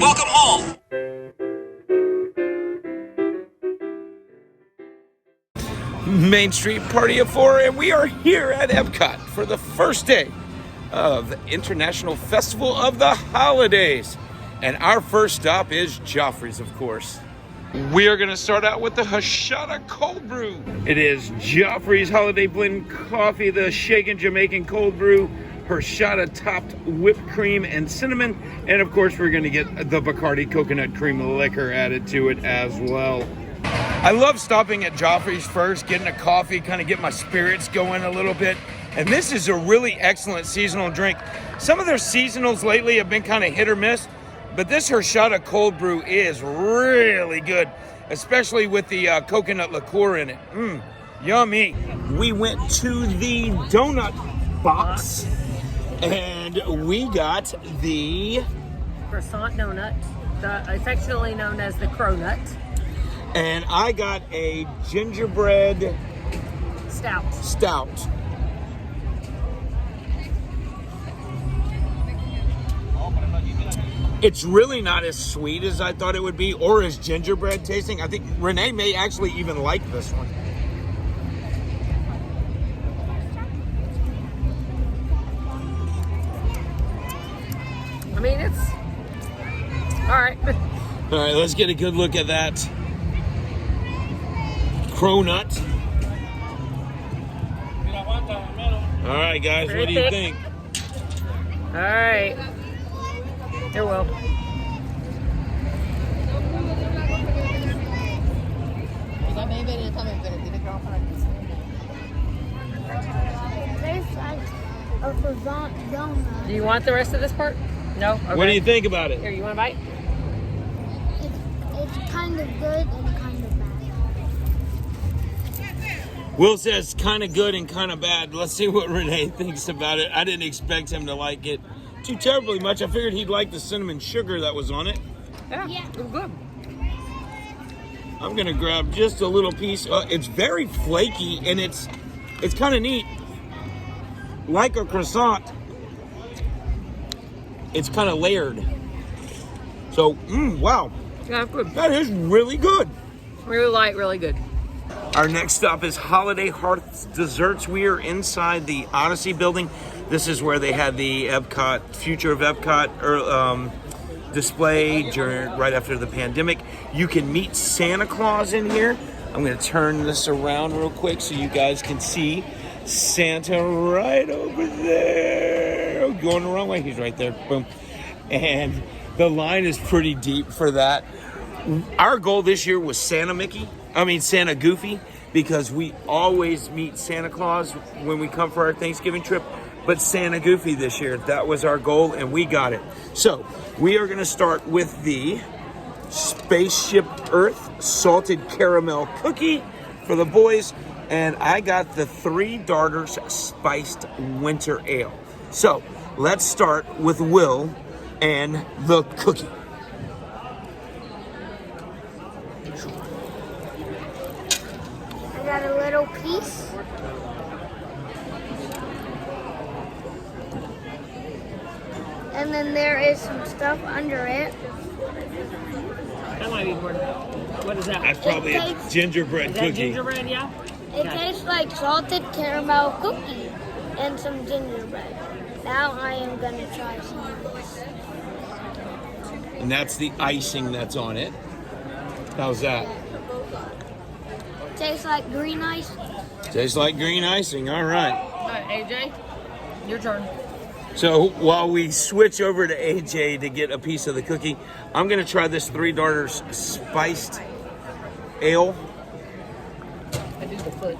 Welcome home. Main Street Party of Four, and we are here at Epcot for the first day of the International Festival of the Holidays. And our first stop is Joffrey's, of course. We are going to start out with the Hashada Cold Brew. It is Joffrey's Holiday Blend Coffee, the shaken Jamaican Cold Brew, Hashada topped whipped cream and cinnamon, and of course we're going to get the Bacardi coconut cream liquor added to it as well. I love stopping at Joffrey's first, getting a coffee, kind of get my spirits going a little bit. And this is a really excellent seasonal drink. Some of their seasonals lately have been kind of hit or miss, but this Hashada Cold Brew is really good, especially with the coconut liqueur in it. Yummy. We went to the donut box, and we got the croissant donut, affectionately known as the cronut. And I got a gingerbread stout. It's really not as sweet as I thought it would be, or as gingerbread tasting. I think Renee may actually even like this one. I mean, it's all right. All right, let's get a good look at that cronut. All right, guys, what do you think? All right. Here, Will. Tastes like a croissant donut. Do you want the rest of this part? No? Okay. What do you think about it? Here, you want a bite? It's kind of good and kind of bad. Will says kind of good and kind of bad. Let's see what Renee thinks about it. I didn't expect him to like it too terribly much. I figured he'd like the cinnamon sugar that was on it. Yeah. It was good. I'm gonna grab just a little piece. It's very flaky, and it's kind of neat. Like a croissant, it's kind of layered. So, wow. Yeah, it's good. That is really good. Really light, really good. Our next stop is Holiday Hearth Desserts. We are inside the Odyssey building. This is where they had the Epcot, Future of Epcot display right after the pandemic. You can meet Santa Claus in here. I'm going to turn this around real quick so you guys can see Santa right over there. Oh, going the wrong way. He's right there. Boom. And the line is pretty deep for that. Our goal this year was Santa Goofy, because we always meet Santa Claus when we come for our Thanksgiving trip. But Santa Goofy this year, that was our goal, and we got it. So we are going to start with the Spaceship Earth Salted Caramel Cookie for the boys. And I got the Three Darters Spiced Winter Ale. So let's start with Will and the cookie. I got a little piece. And then there is some stuff under it. That might be more. What is that? That's probably a gingerbread Is that cookie. gingerbread, yeah? It tastes like salted caramel cookie and some gingerbread. Now I am going to try some of this. And that's the icing that's on it. How's that? Tastes like green ice. Tastes like green icing. All right. All right, AJ, your turn. So while we switch over to AJ to get a piece of the cookie, I'm going to try this Three Darters Spiced Ale. I do the foot.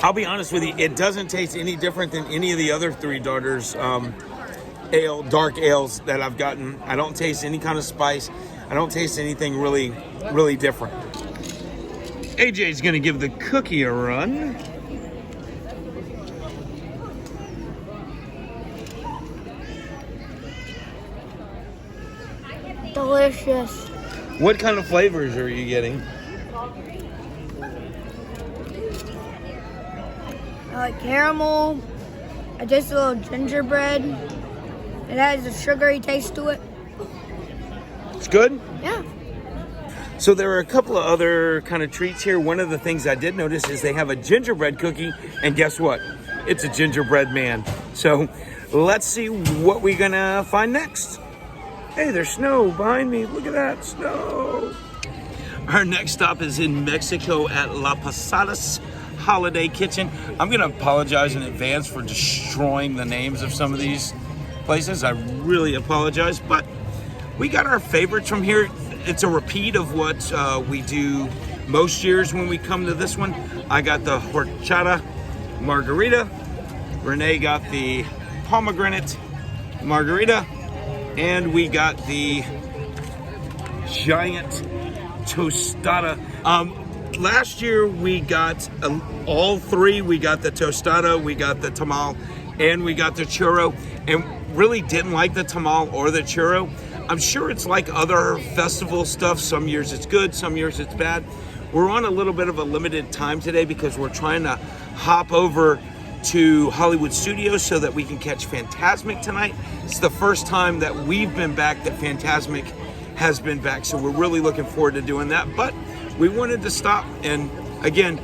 I'll be honest with you, it doesn't taste any different than any of the other Three Darters dark ales that I've gotten. I don't taste any kind of spice. I don't taste anything really, really different. AJ's going to give the cookie a run. Delicious. What kind of flavors are you getting? I like caramel. I taste a little gingerbread. It has a sugary taste to it. It's good? Yeah. So there are a couple of other kind of treats here. One of the things I did notice is they have a gingerbread cookie, and guess what? It's a gingerbread man. So let's see what we're gonna find next. Hey, there's snow behind me. Look at that, snow. Our next stop is in Mexico at La Posadas Holiday Kitchen. I'm gonna apologize in advance for destroying the names of some of these places. I really apologize, but we got our favorites from here. It's a repeat of what we do most years when we come to this one. I got the horchata margarita. Renee got the pomegranate margarita. And we got the giant tostada. Last year we got all three. We got the tostada, we got the tamal, and we got the churro. And really didn't like the tamal or the churro. I'm sure it's like other festival stuff. Some years it's good, some years it's bad. We're on a little bit of a limited time today because we're trying to hop over to Hollywood Studios so that we can catch Fantasmic tonight. It's the first time that we've been back that Fantasmic has been back, so we're really looking forward to doing that. But we wanted to stop, and again,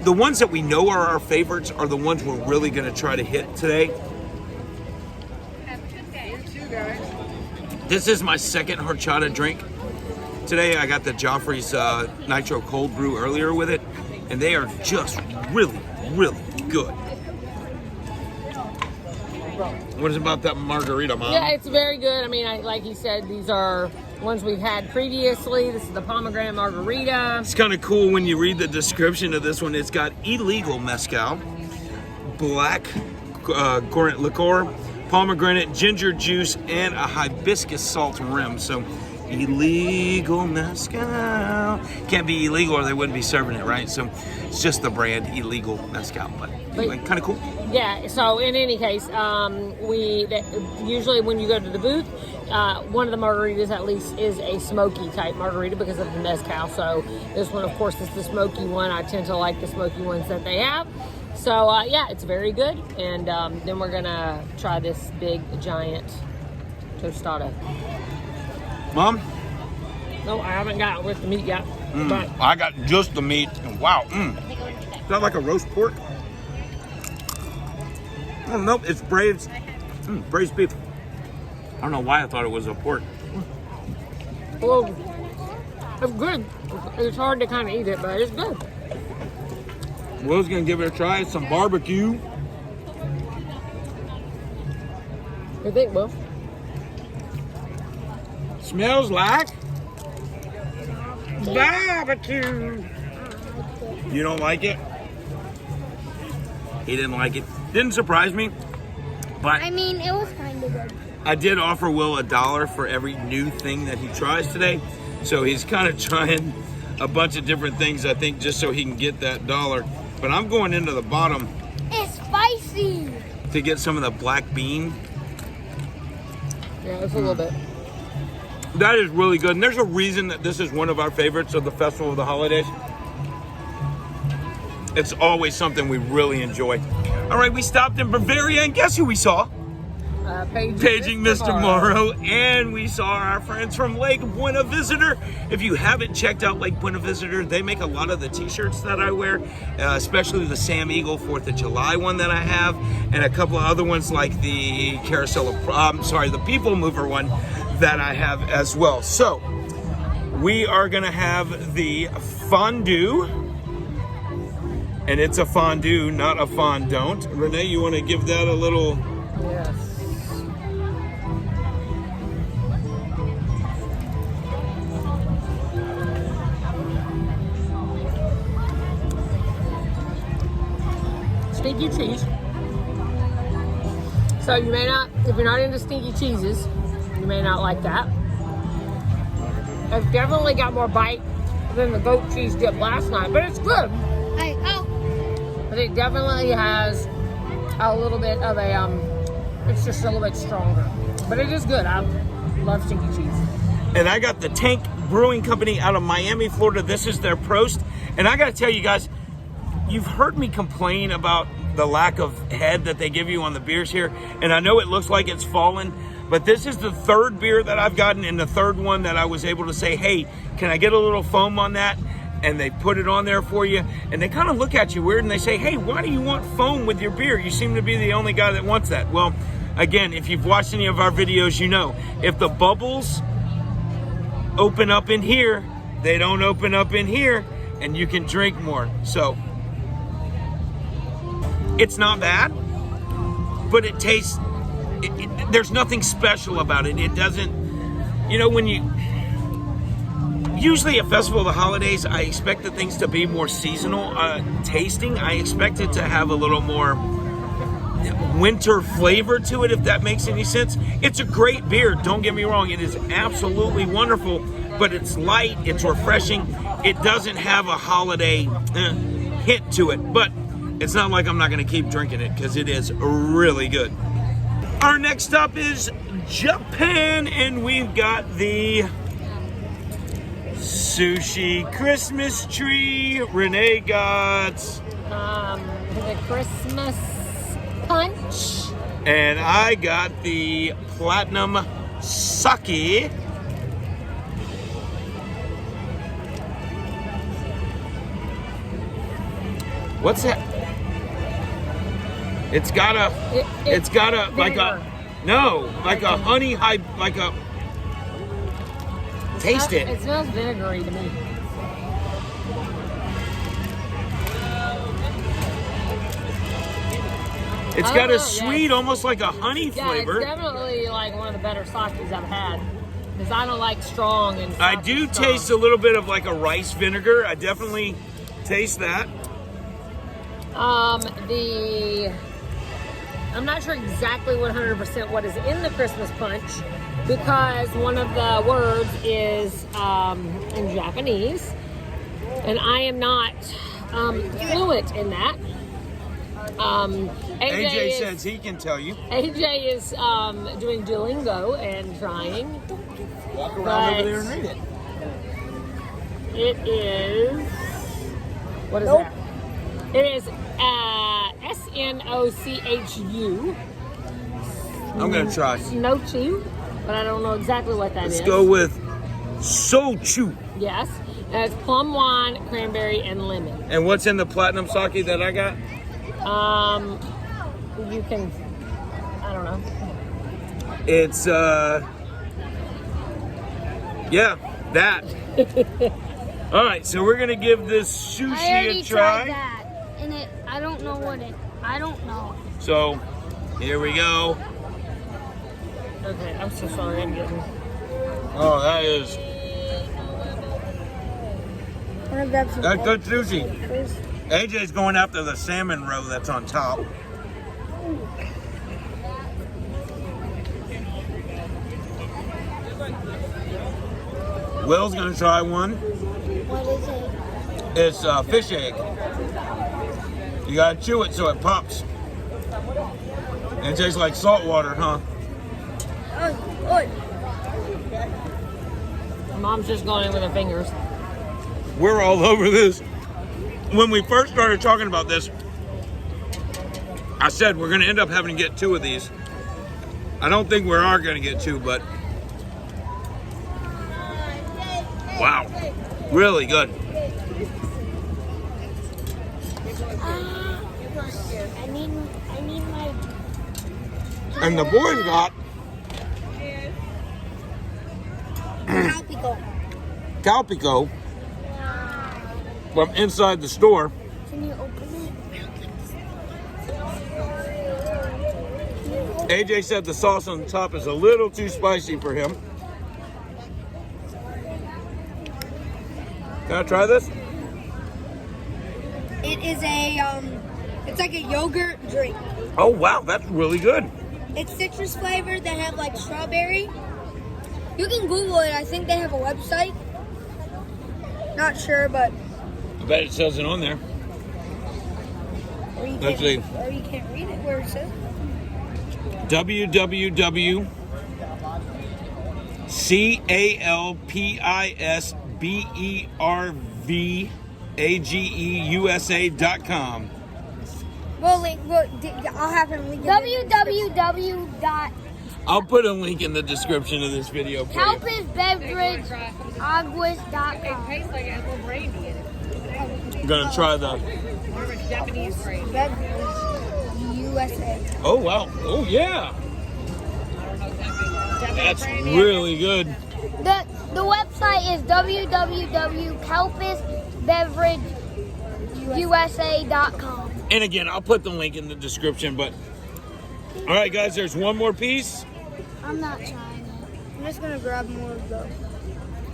the ones that we know are our favorites are the ones we're really going to try to hit today. This is my second horchata drink. Today I got the Joffrey's Nitro Cold Brew earlier with it, and they are just really, really good. What is it about that margarita, Mom? Yeah, it's very good. I mean, like you said, these are ones we've had previously. This is the pomegranate margarita. It's kind of cool when you read the description of this one. It's got illegal mezcal, black currant liqueur, pomegranate, ginger juice, and a hibiscus salt rim. So, illegal mezcal. Can't be illegal or they wouldn't be serving it, right? So, it's just the brand illegal mezcal. But anyway, kind of cool. Yeah, so in any case, usually when you go to the booth, one of the margaritas at least is a smoky type margarita because of the mezcal. So this one, of course, is the smoky one. I tend to like the smoky ones that they have. So yeah, it's very good. And then we're gonna try this big giant tostada. Mom? No, I haven't got it with the meat yet. But I got just the meat. And wow. Is that like a roast pork? Oh, nope, it's braised beef. I don't know why I thought it was a pork. well, it's good. It's hard to kind of eat it, but it's good. Will's gonna give it a try. It's some barbecue. What do you think, Will? Smells like barbecue. You don't like it? He didn't like it. Didn't surprise me, but I mean, it was kind of good. I did offer Will $1 for every new thing that he tries today. So he's kind of trying a bunch of different things, I think, just so he can get that $1. But I'm going into the bottom It's spicy. to get some of the black bean. Yeah, it's a little bit. That is really good. And there's a reason that this is one of our favorites of the Festival of the Holidays. It's always something we really enjoy. All right, we stopped in Bavaria, and guess who we saw? Paging Mr. Morrow, and we saw our friends from Lake Buena Visitor. If you haven't checked out Lake Buena Visitor, they make a lot of the t-shirts that I wear, especially the Sam Eagle 4th of July one that I have, and a couple of other ones like the the People Mover one that I have as well. So, we are gonna have the fondue, and it's a fondue, not a fondant. Renee, you wanna give that a little... Yes. Stinky cheese. So you may not, if you're not into stinky cheeses, you may not like that. It's definitely got more bite than the goat cheese dip last night, but it's good. But it definitely has a little bit of a, it's just a little bit stronger. But it is good. I love stinky cheese. And I got the Tank Brewing Company out of Miami, Florida. This is their Prost. And I got to tell you guys, you've heard me complain about the lack of head that they give you on the beers here. And I know it looks like it's fallen. But this is the third beer that I've gotten, and the third one that I was able to say, hey, can I get a little foam on that? And they put it on there for you, and they kind of look at you weird, and they say, hey, why do you want foam with your beer? You seem to be the only guy that wants that. Well, again, if you've watched any of our videos, you know, if the bubbles open up in here, they don't open up in here, and you can drink more. So it's not bad, but it tastes, there's nothing special about it. It doesn't, you know, when you, usually at Festival of the Holidays, I expect the things to be more seasonal tasting. I expect it to have a little more winter flavor to it, if that makes any sense. It's a great beer, don't get me wrong. It is absolutely wonderful, but it's light, it's refreshing. It doesn't have a holiday hint to it, but it's not like I'm not going to keep drinking it, because it is really good. Our next stop is Japan, and we've got the sushi Christmas tree. Renee got the Christmas punch. And I got the platinum sake. What's that? It's got a like a honey high, like a, taste it. It smells vinegary to me. It's got a sweet, almost like a honey flavor. It's definitely like one of the better sakes I've had, because I don't like strong and I do taste a little bit of like a rice vinegar. I definitely taste that. I'm not sure exactly 100% what is in the Christmas punch, because one of the words is in Japanese, and I am not fluent in that. AJ says he can tell you. AJ is doing Duolingo and trying. Walk around over there and read it. It is. What is that? It is Snochu. I'm gonna try. Snochu, but I don't know exactly what that is. Let's go with Sochu. Yes, and it's plum wine, cranberry, and lemon. And what's in the platinum sake that I got? You can, I don't know. It's yeah, that. All right, so we're gonna give this sushi I already a try. tried that, and I don't know what it. I don't know. So here we go. Okay, I'm so sorry. I'm getting. Oh, that is. That's good sushi. AJ's going after the salmon roe that's on top. Will's gonna try one. What is it? It's a fish egg. You gotta chew it so it pops. And it tastes like salt water, huh? Mom's just going in with her fingers. We're all over this. When we first started talking about this, I said we're gonna end up having to get 2 of these. I don't think we are gonna get 2, but wow, really good. I need my. And the boys got Calpico from inside the store. Can you open it? AJ said the sauce on the top is a little too spicy for him. Can I try this? It is it's like a yogurt drink. Oh wow, that's really good. It's citrus flavored. They have like strawberry. You can Google it. I think they have a website. Not sure, but. I bet it says it on there. Or you Let's can't, see. Or you can't read it where it says. www.calpibervageusa.com. I'll have him link it. I'll put a link in the description of this video for you. CalpisBeverageAguas.com. Tastes like apple brandy. I'm gonna try the. Japanese brandy. USA. Oh wow! Oh yeah! That's really good. The website is www.calpisbeverageusa.com. And again, I'll put the link in the description. But all right, guys, there's one more piece. I'm not trying it. I'm just gonna grab more of those.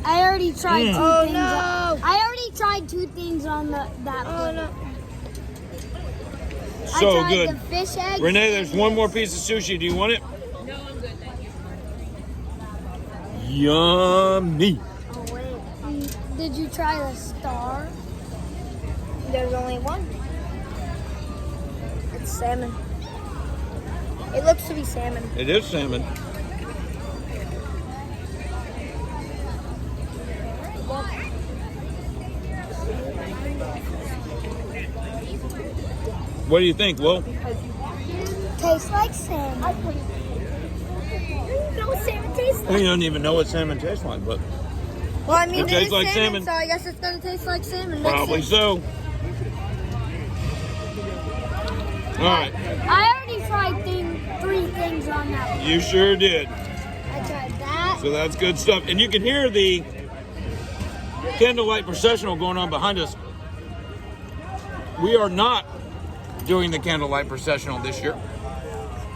I already tried two Oh, things. no. I already tried two things on that. Oh no. I So tried good. the fish eggs. Renee, there's one more piece of sushi. Do you want it? No, I'm good, thank you. Yummy. Oh wait. Did you try the star? There's only one. It's salmon. It looks to be salmon. It is salmon. What do you think, Will? Tastes like salmon. No, salmon tastes We don't even know what salmon tastes like, but Well, I mean, It it tastes is like salmon, salmon. so I guess it's gonna taste like salmon. probably so. All right, I already tried three things on that one. you sure did. I tried that. So that's good stuff. And you can hear the Candlelight Processional going on behind us. We are not doing the Candlelight Processional this year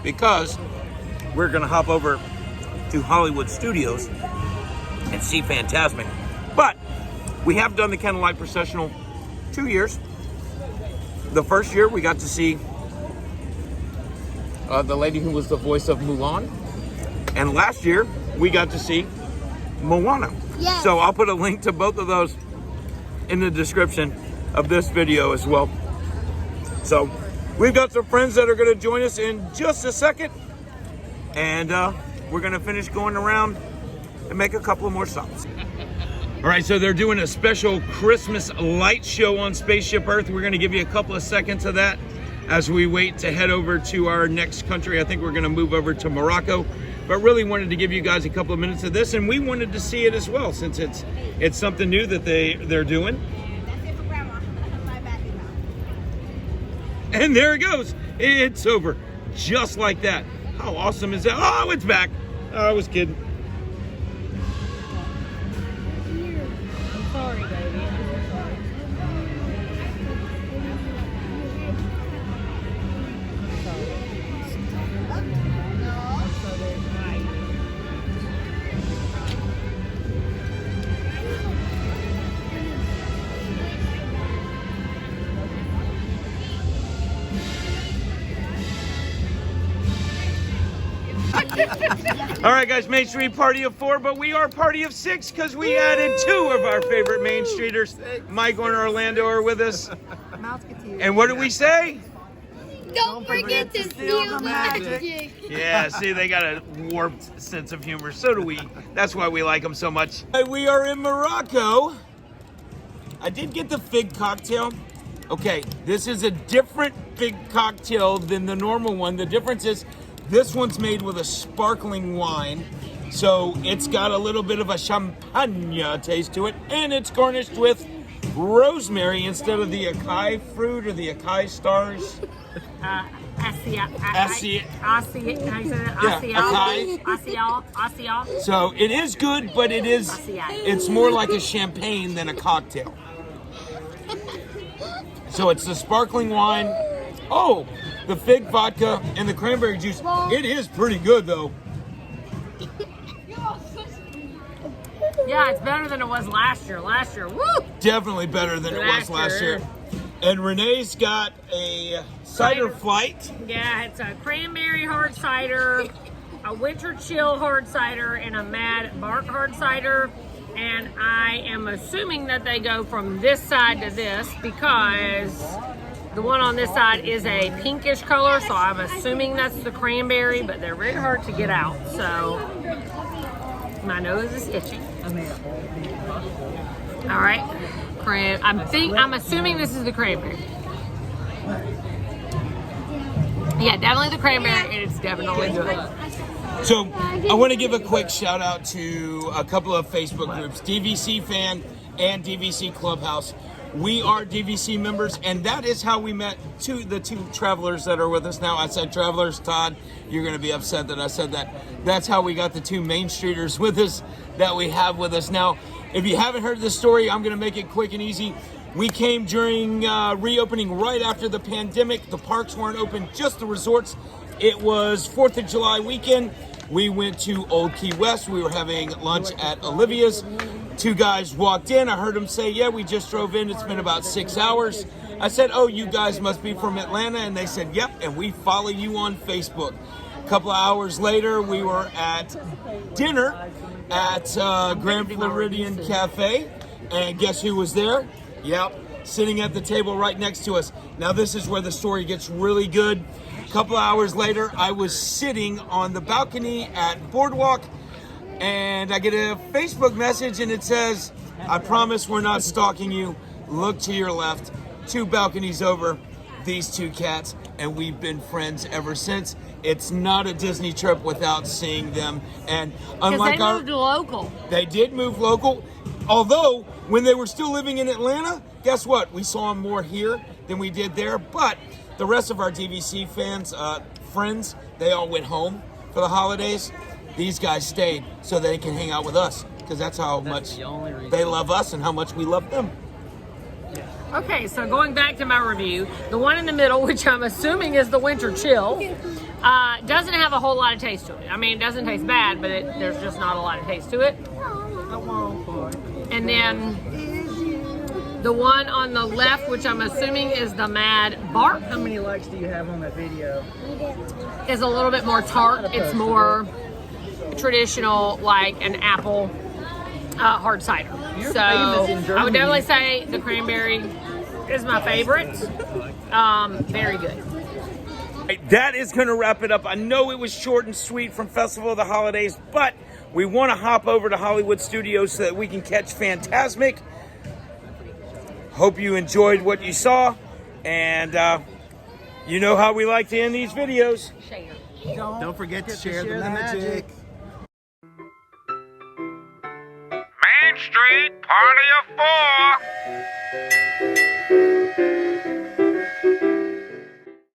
because we're going to hop over to Hollywood Studios and see Fantasmic. But we have done the Candlelight Processional 2 years. The first year we got to see the lady who was the voice of Mulan. And last year we got to see Moana. Yes. So I'll put a link to both of those in the description of this video as well. So we've got some friends that are going to join us in just a second. And we're going to finish going around and make a couple of more stops. All right, so they're doing a special Christmas light show on Spaceship Earth. We're going to give you a couple of seconds of that as we wait to head over to our next country. I think we're going to move over to Morocco, but really wanted to give you guys a couple of minutes of this, and we wanted to see it as well since it's something new that they're doing. And there it goes. It's over. Just like that. How awesome is that? Oh, it's back. Oh, I was kidding. I'm sorry, baby. I'm so sorry. All right, guys, Main Street party of 4, but we are party of 6 because we added 2 of our favorite Main Streeters. Michael and Orlando are with us. And what did we say? Don't forget to steal the magic. Yeah, see, they got a warped sense of humor. So do we. That's why we like them so much. We are in Morocco. I did get the fig cocktail. Okay, this is a different fig cocktail than the normal one. The difference is this one's made with a sparkling wine. So it's got a little bit of a champagne taste to it. And it's garnished with rosemary instead of the acai fruit or the acai stars. So it is good, but it's more like a champagne than a cocktail. So it's the sparkling wine. Oh, the fig vodka and the cranberry juice. It is pretty good though. Yeah, it's better than it was last year. Last year, woo! Definitely better than it was last year. And Renee's got a cider flight. Yeah, it's a cranberry hard cider, a winter chill hard cider, and a mad bark hard cider. And I am assuming that they go from this side to this because the one on this side is a pinkish color, so I'm assuming that's the cranberry, but they're very hard to get out, so my nose is itching. All right, I'm assuming this is the cranberry. Yeah, definitely the cranberry, and it's definitely good. So I want to give a quick shout out to a couple of Facebook groups, DVC Fan and DVC Clubhouse. We are DVC members, and that is how we met the two travelers that are with us now. I said travelers, Todd, you're going to be upset that I said that. That's how we got the two Main Streeters with us that we have with us now. If you haven't heard this story, I'm going to make it quick and easy. We came during reopening right after the pandemic. The parks weren't open, just the resorts. It was 4th of July weekend. We went to Old Key West. We were having lunch at Olivia's. Two guys walked in. I heard them say, yeah, we just drove in. It's been about 6 hours. I said, oh, you guys must be from Atlanta. And they said, yep, and we follow you on Facebook. A couple of hours later, we were at dinner at Grand Floridian Cafe. And guess who was there? Yep, sitting at the table right next to us. Now, this is where the story gets really good. A couple of hours later, I was sitting on the balcony at Boardwalk, and I get a Facebook message, and it says, I promise we're not stalking you. Look to your left, 2 balconies over, these 2 cats, and we've been friends ever since. It's not a Disney trip without seeing them. And unlike they moved local. They did move local. Although, when they were still living in Atlanta, guess what? We saw them more here than we did there. But the rest of our DVC fans, friends, they all went home for the holidays. These guys stayed so they can hang out with us, because that's how much they love us and how much we love them. Okay, so going back to my review, the one in the middle, which I'm assuming is the winter chill, doesn't have a whole lot of taste to it. I mean, it doesn't taste bad, but there's just not a lot of taste to it. And then the one on the left, which I'm assuming is the Mad Bark. How many likes do you have on that video? Is a little bit more tart. It's more traditional, like an apple hard cider. So I would definitely say the cranberry is my favorite. Very good. That is going to wrap it up. I know it was short and sweet from Festival of the Holidays, but we want to hop over to Hollywood Studios so that we can catch Fantasmic. Hope you enjoyed what you saw, and you know how we like to end these videos. Don't forget to share the magic. Main Street, party of 4.